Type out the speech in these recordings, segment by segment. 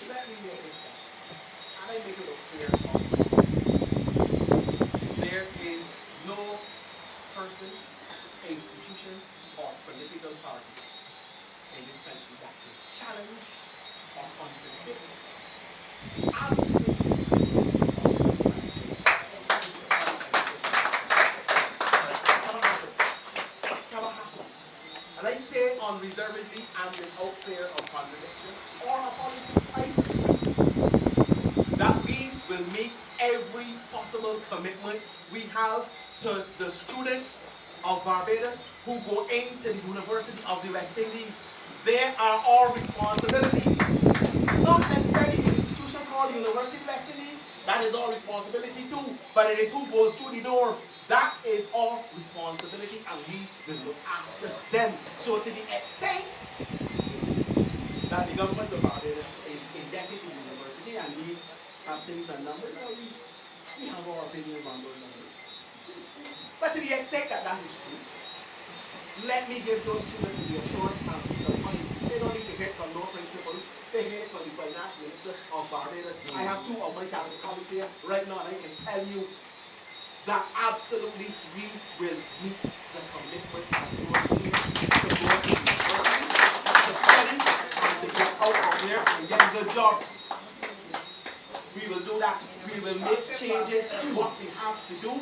Let me make this point, and I make it look clear on the record. There is no person, institution, or political party in this country that can challenge or contradict absolutely all that the Constitution cannot happen. Cannot happen. And I say unreservedly and without fear of contradiction or apology either, that we will meet every possible commitment we have to the students of Barbados who go into the University of the West Indies. They are our responsibility. Not necessarily the institution called the University of the West Indies. That is our responsibility too. But it is who goes through the door. That is our responsibility, and we will look after them. So to the extent that the government of Barbados is indebted to the university, and we have seen some numbers, and we have our opinions on those numbers. But to the extent that that is true, let me give those students the assurance and peace of mind. They don't need to hear it from no principal. They hear it from the finance minister of Barbados. I have two of my cabinet colleagues here right now, and I can tell you that absolutely we will meet the commitment of those students to go to the university, to study, and to get out of there and get good jobs. We will do that. We will make changes in what we have to do.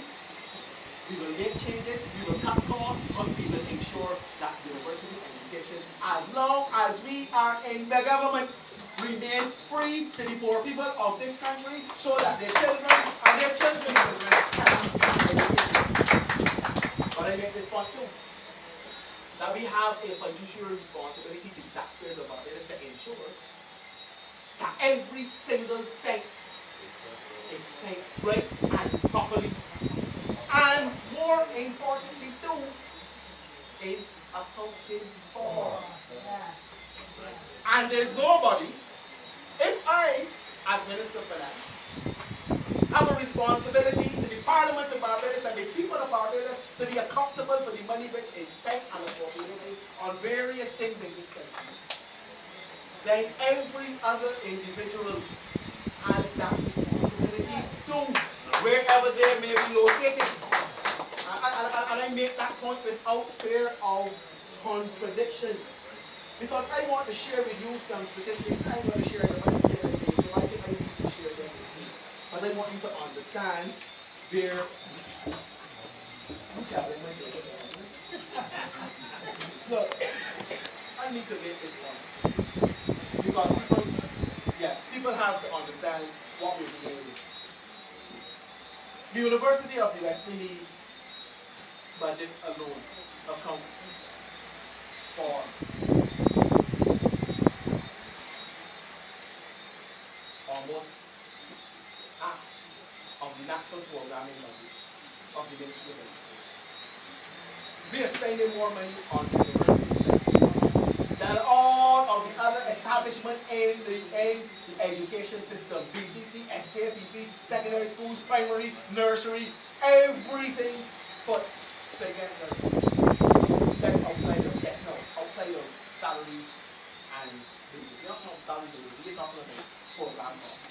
We will make changes, we will cut costs, but we will ensure that university education, as long as we are in the government, remains free to the poor people of this country, so that their children and their children's children can have education. But I make this point too, that we have a fiduciary responsibility to the taxpayers of Barbados to ensure that every single cent is spent right and properly. And more importantly too, is accounted for. And there's nobody, if I, as Minister of Finance, have a responsibility to the Parliament of Barbados and the people of Barbados to be accountable for the money which is spent and appropriated on various things in this country, then every other individual has that responsibility too, wherever they may be located. And I make that point without fear of contradiction. Because I want to share with you some statistics. I'm going to share everybody say anything, so I think I need to share them with you. But I want you to understand where you can't my business. Look, I need to make this point. Because people have to understand what we're dealing with. The University of the West Indies budget alone accounts for almost half of the national programming budget of the Ministry of Education. We are spending more money on the University of the West Indies than all of the other establishments in the education system. BCC, SJPP, secondary schools, primary, nursery, everything put together. That's outside of salaries and wages. You're not talking salaries and wages, you're talking about program costs.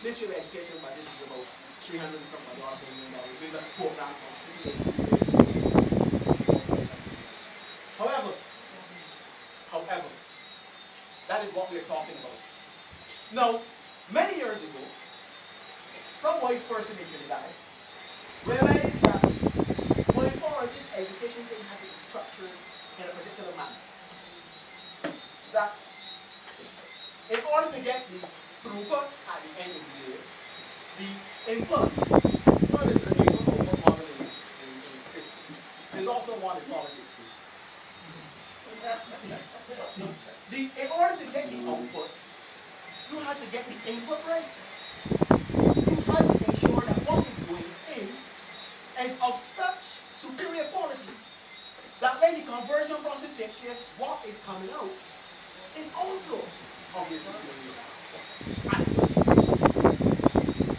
Ministry of Education budget is about $300 and some odd million with the program costs. If you include it, however, that is what we are talking about. Now, many years ago, some wise person in Trinidad realized that going forward, this education thing had to be structured in a particular manner. That in order to get the throughput at the end of the day, the input, there's an input-output model in statistics. There's also one in politics too. In order to get the output, you have to get the input right. You have to ensure that what is going in is of such superior quality that when the conversion process takes place, what is coming out is also of a superior quality.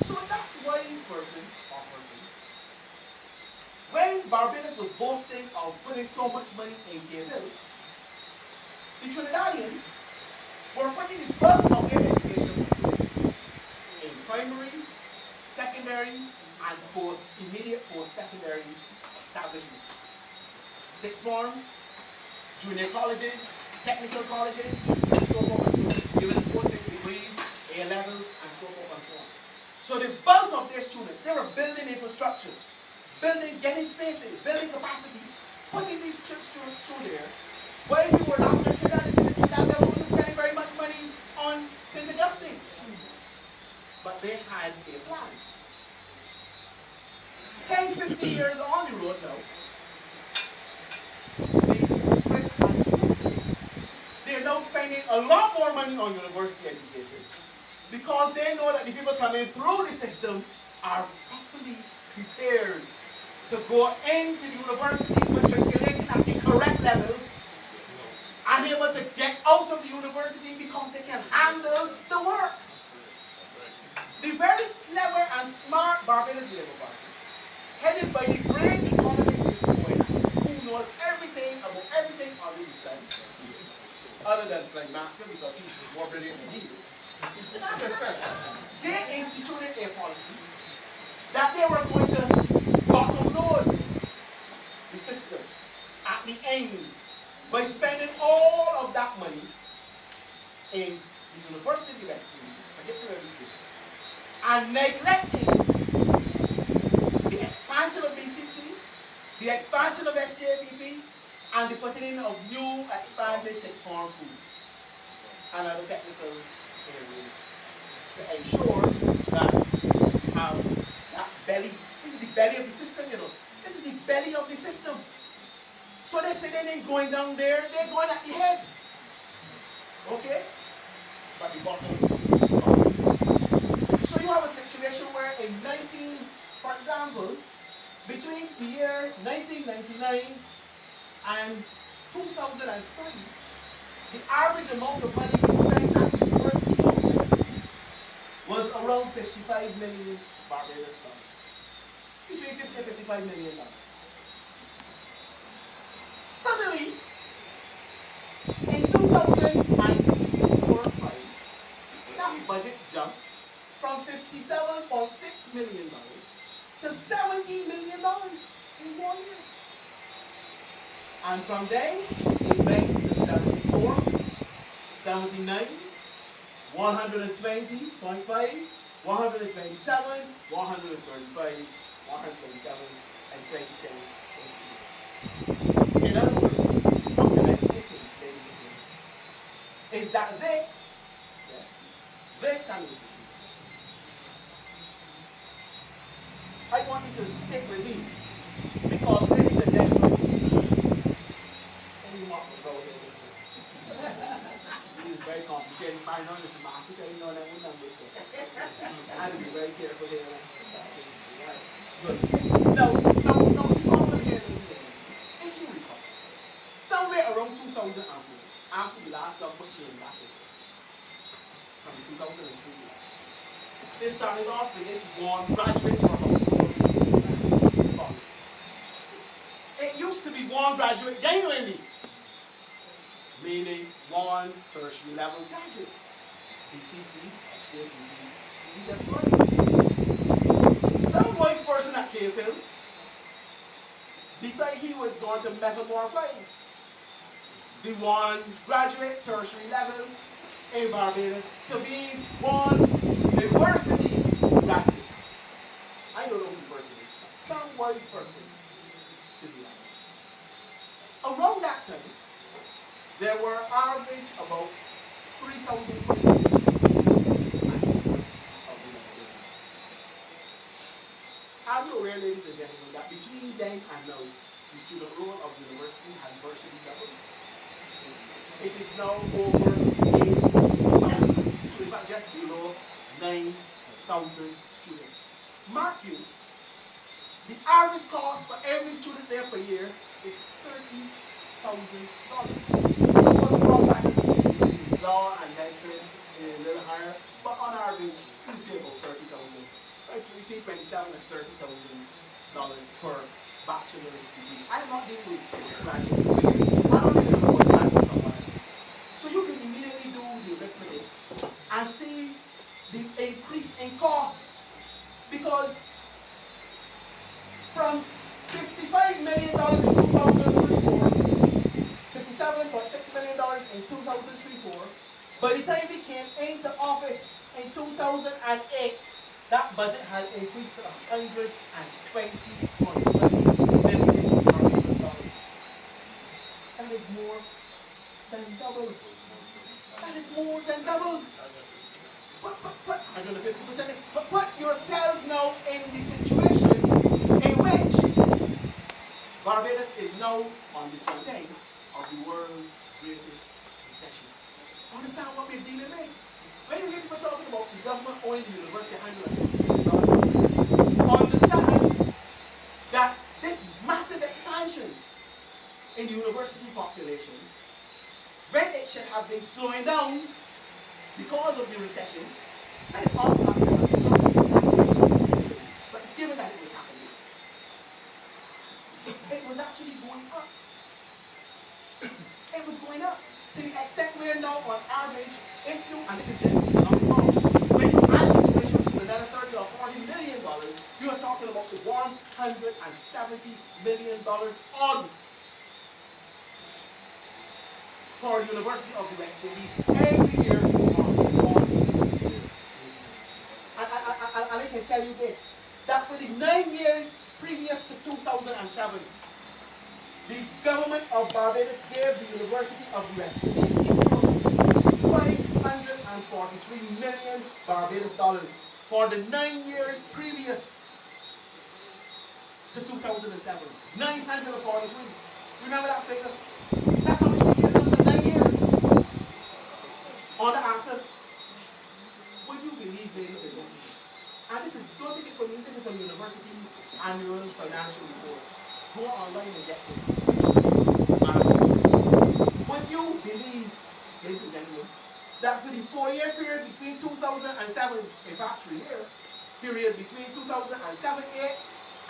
So that wise person or persons, when Barbados was boasting of putting so much money in gov't, the Trinidadians were putting the bulk of their education secondary and immediate post-secondary establishment. Sixth forms, junior colleges, technical colleges, and so forth and so on. Even associate degrees, A levels, and so forth and so on. So the bulk of their students, they were building infrastructure, getting spaces, building capacity, putting these students through there. While we were not in Trinidad, that they wasn't spending very much money on St. Augustine. But they had a plan. Hey, 50 years on the road now, the script has flipped. They're now spending a lot more money on university education because they know that the people coming through the system are properly prepared to go into the university, matriculating at the correct levels, and able to get out of the university because they can handle the work. The very clever and smart Barbados Labour Party, headed by the great economist Mr. Moynihan, who knows everything about everything under the sun, other than Klein Masker because he's more brilliant than he is. They instituted a policy that they were going to bottom load the system at the end by spending all of that money in the University of West Indies, particularly here, and neglecting the expansion of BCC, the expansion of SJPP, and the putting in of new expanded sixth form schools and other technical areas to ensure that you have that belly. This is the belly of the system, you know. This is the belly of the system. So they say they ain't going down there, they're going at the head. Okay? But the bottom is up. So you have a situation where in for example, between the year 1999 and 2003, the average amount of money we spent at the University of West Indies was around 55 million Barbados dollars. Between 50 and 55 million dollars. Suddenly, in 2004 or 5, that budget jumped from $57.6 million to $70 million in 1 year. And from then, it went to 74, 79, 120.5, 127, 135, 127, and 2010, 2011. In other words, what can I be thinking, ladies and gentlemen, is that this, yes, this handling procedure, I want you to stick with me because, ladies and gentlemen, let me mark my brow here a little bit. This is very complicated. I know this is master, so I know that with numbers. So I have to be very careful here. Good. Now, you come over here, ladies and gentlemen. If you recall, somewhere around 2004, after the last government came back in from 2003 election, they started off with this one graduate per household policy. It used to be one graduate genuinely, meaning one tertiary level graduate. BCC, SJPP, UWI. Some wise person at KFIL decided he was going to metamorphose the one graduate tertiary level in Barbados to be one university graduate. I don't know who the person is, but some wise person to do that. Around that time, there were average about 3,500 students at the University of the West Indies. Are you aware, ladies and gentlemen, that between then and now, the student roll of the university has virtually doubled? It is now over 8,000 students, in fact, just below 9,000 students. Mark you, the average cost for every student there per year is $30,000. Of course, across faculties, the business law and medicine is a little higher, but on average, we say about 30,000, right? Between 27 and $30,000 per bachelor's degree. I'm not dealing with graduate degree. I'm not dealing with graduate someone else. So you can immediately do the arithmetic and see the increase in costs Because from $55 million in 2003-4, $57.6 million in 2003-4, by the time we came into office in 2008, that budget had increased to $120.5 million Barbados dollars. That is more than double. That is more than double. Put 150%. But put yourself now in the situation in which Barbados is now on the front end of the world's greatest recession. Understand what we're dealing with? When you hear people talking about the government owing the university $150 million, understand that this massive expansion in the university population, when it should have been slowing down because of the recession, and it ought not to have been happening. But given that it was happening, it was actually going up. It was going up to the extent where now on average, if you, and this is just economic costs, when you add the tuitions to another $30 or $40 million, you are talking about the $170 million odd for the University of the West Indies every year on 1 year. And I can tell you this, that for the 9 years previous to 2007, the government of Barbados gave the University of the West Indies in total $543 million Barbados dollars for the 9 years previous to 2007. 943. Remember that figure? That's how much we gave them for 9 years. On the after, would you believe, ladies and gentlemen? And this is, don't take it from me, this is from the university's annual financial reports. Go online and get them. Would you believe, ladies and gentlemen, that for the 4-year period between 2007, in fact 3-year period between 2007-8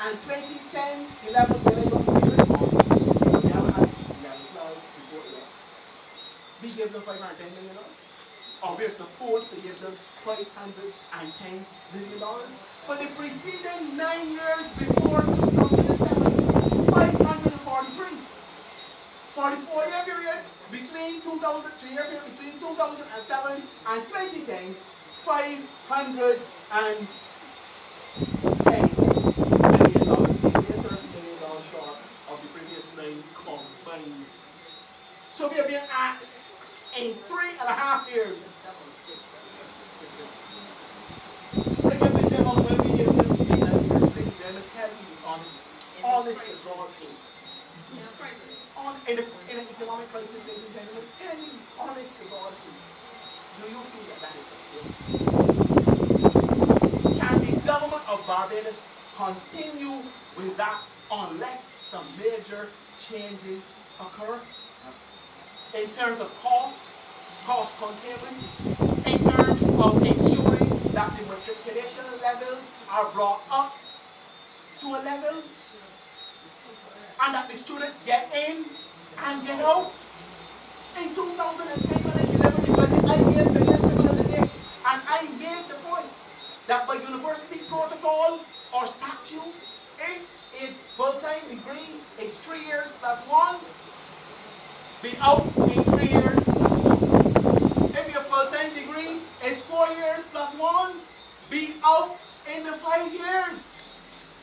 and 2010-11, when I got the figures on, because we haven't had the 11-12 report yet, we gave them $510 million. Or we're supposed to give them $510 million. For the preceding 9 years before 2007, 543. For the 4-year period between 3-year period between 2007 and 2010, $510 million, meaning we are $30 million short of the previous 9 combined. So we are being asked in 3.5 years. Like if they say, oh, when we give them the 9 years thing, then let's tell you honest to God truth. In an economic crisis, ladies and gentlemen, tell me honest to God truth. Do you feel that that is sustainable? Can the government of Barbados continue with that unless some major changes occur? In terms of cost containment, in terms of ensuring that the matriculation levels are brought up to a level and that the students get in and get out. In 2010, when I delivered the budget, I gave figures similar to this, and I made the point that by university protocol or statute, if a full-time degree is 3 years plus 1, be out in 3 years plus 1. If your full-time degree is 4 years plus 1, be out in the 5 years.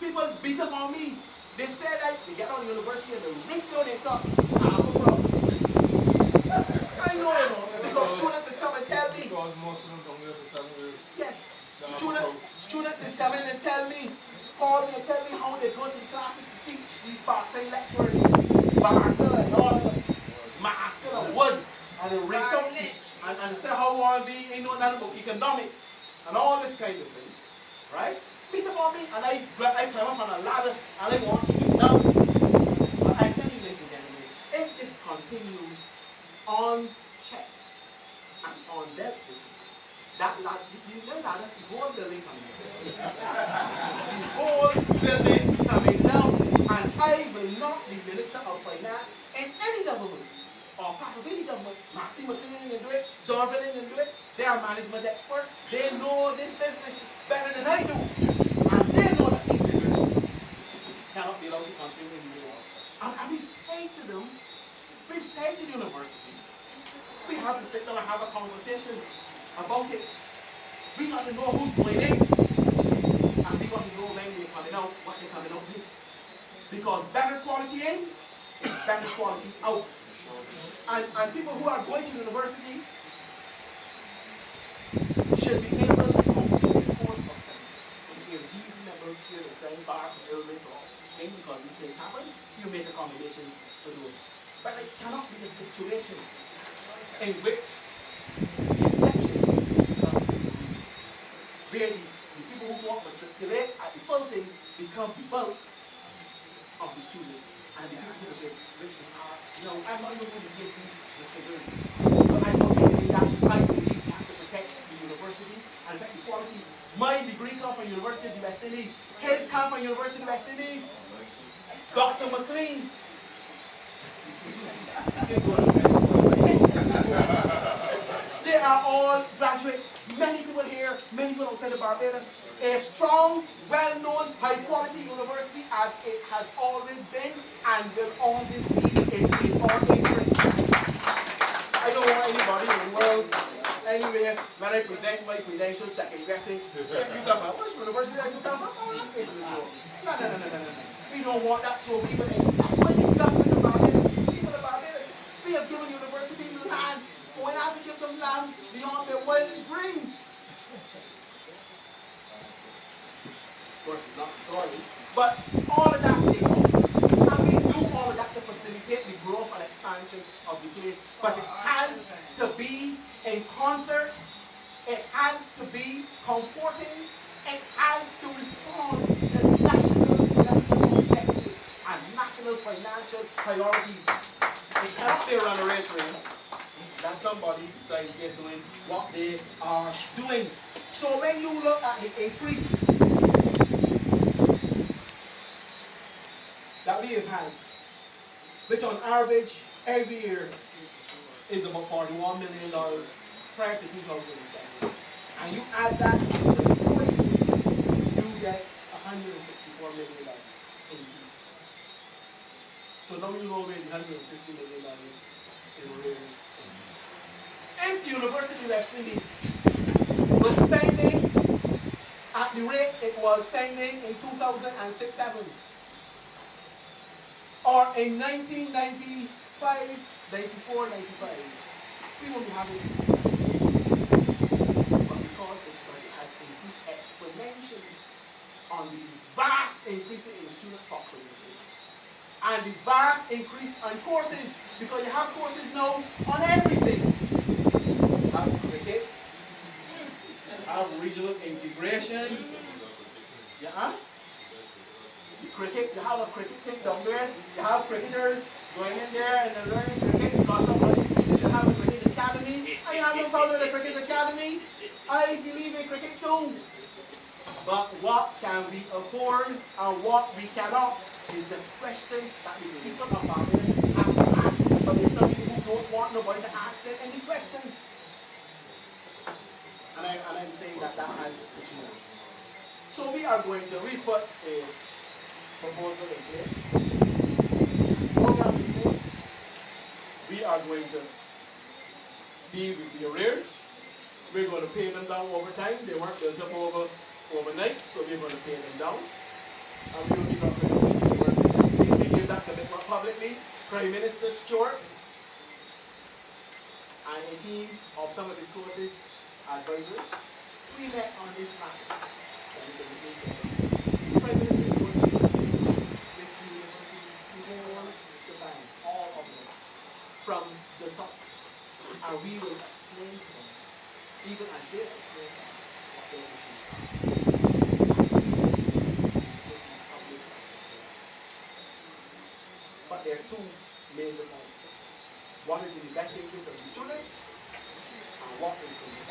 People beat up on me. They said that they get out of university and they rinse down their dust. I have no problem. I know, because students is come and tell me. Because most of them don't get for 7 years. Yes. Students is coming and tell me, call me and tell me how they go to the classes to teach these part-time lecturers, Barker and all that, master of wood, and they rinse out and say how want to be, ain't know nothing about economics and all this kind of thing, right? Beat up on me, and I climb up on a ladder and I want to get down. But I tell you, ladies and gentlemen, if this continues unchecked and undealt with, that ladder, the whole building coming down. The whole building coming down. And I will not be Minister of Finance in any government or part of any government. Maxine McLean can do it, Don Villan can do it. They are management experts. They know this business better than I do. in grades. And we've said to them, we've said to the university, we have to sit down and have a conversation about it. We got to know who's going in, and we got to know when they're coming out, what they're coming out with. Because better quality in is better quality out. And people who are going to the university should be able to complete their course of study in a reasonable period of time, bar from illness or things, because these things happen. You make accommodations for those. But it cannot be the situation in which the exception becomes the rule. Where the people who want to matriculate at the full thing become the bulk of the students, and the people which they are. Now, I'm not even going to give you the figures, but I'm not making that. I believe we have to protect the university and protect the quality. My degree comes from University of the West Indies. His comes from University of the West Indies. Dr. McLean. They are all graduates. Many people here, many people outside of Barbados. A strong, well-known, high-quality university, as it has always been and will always be, is in our interest. I don't want anybody in the world, anywhere, when I present my credentials, second guessing, if you come from which university does you come from? Oh, that place in the joke. No. We don't want that, so we will. That's why the government of Barbados, the people of Barbados, we have given universities land. When I have to give them land beyond their wildest dreams. Of course, it's not authority, but all of that, and we do all of that to facilitate the growth and expansion of the place. But it has to be in concert. It has to be comforting. It has to respond to national medical objectives and national financial priorities. It cannot be a runaway train that somebody decides they're doing what they are doing. So when you look at the increase that we have had, which on average every year is about $41 million prior to 2007, and you add that to the 4 years, you get $164 million increase. So now you know where the $150 million in arrears came from. If the University of West Indies was spending at the rate it was spending in 2006-07, or in 1995, 94, 95, we won't be having this discussion. But because this budget has increased exponentially on the vast increase in student population and the vast increase on courses, because you have courses now on everything. You have cricket, you have regional integration, yeah, the cricket, you have a cricket thing down there, you have cricketers going in there and they're learning cricket because somebody, they should have a cricket academy. I have no problem with a cricket academy. I believe in cricket too. But what can we afford and what we cannot is the question that the people of Barbados have to ask. But there's some people who don't want nobody to ask them any questions. And I'm saying that that has to change. So we are going to, we put a proposal in place, program in place. We are going to deal with the arrears. We're going to pay them down over time. They weren't built up overnight, so we're going to pay them down. And we will be talking about this university facilities. We gave that commitment publicly. Prime Minister Stewart and a team of some of his closest advisors, we met on this matter. Senator McLean came down. The Prime Minister is going to meet with the university, the whole shebang, all of them, from the top. And we will explain to them, even as they explain to us, what their issues are. And we will deal with the public affairs. But there are two major points. What is in the best interest of the students, and what is in the